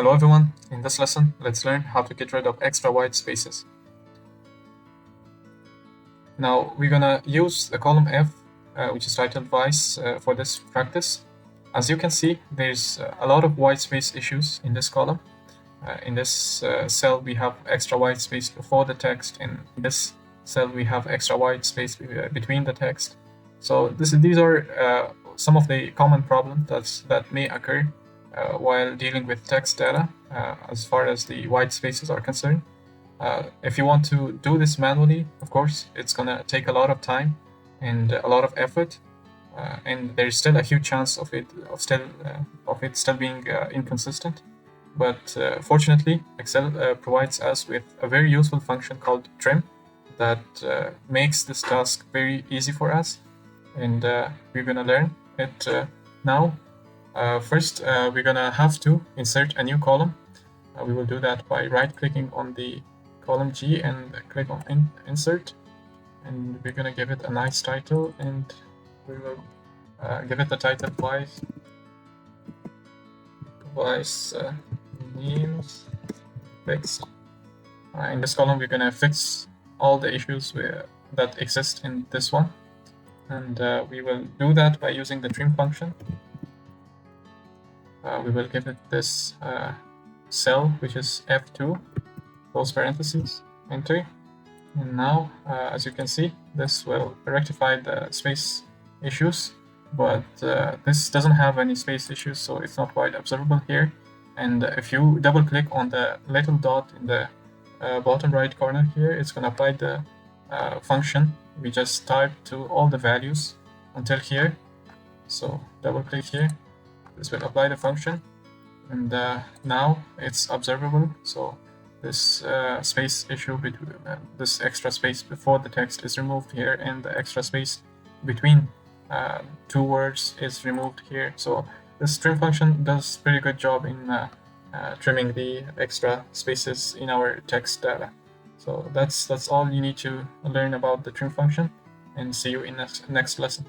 Hello everyone, in this lesson, let's learn how to get rid of extra white spaces. Now, we're gonna use the column F, which is titled Vice, for this practice. As you can see, there's a lot of white space issues in this column. In this cell, we have extra white space before the text. In this cell, we have extra white space between the text. So these are some of the common problems that may occur while dealing with text data as far as the white spaces are concerned. If you want to do this manually, of course, it's gonna take a lot of time and a lot of effort, and there's still a huge chance of it still being inconsistent. But fortunately, Excel provides us with a very useful function called trim that makes this task very easy for us, and we're gonna learn it now. First, we're gonna have to insert a new column. We will do that by right-clicking on the column G and click on Insert, and we're gonna give it a nice title, and we will give it the title Vice Means Fixed. In this column, we're gonna fix all the issues that exist in this one, and we will do that by using the trim function. We will give it this cell, which is F2, close parentheses, enter. And now, as you can see, this will rectify the space issues, but this doesn't have any space issues, so it's not quite observable here. And if you double click on the little dot in the bottom right corner here, it's going to apply the function we just typed to all the values until here. So double click here, this will apply the function, and now it's observable. So this space issue between this extra space before the text is removed here, and the extra space between two words is removed here. So this trim function does pretty good job in trimming the extra spaces in our text data. So that's all you need to learn about the trim function, and see you in next lesson.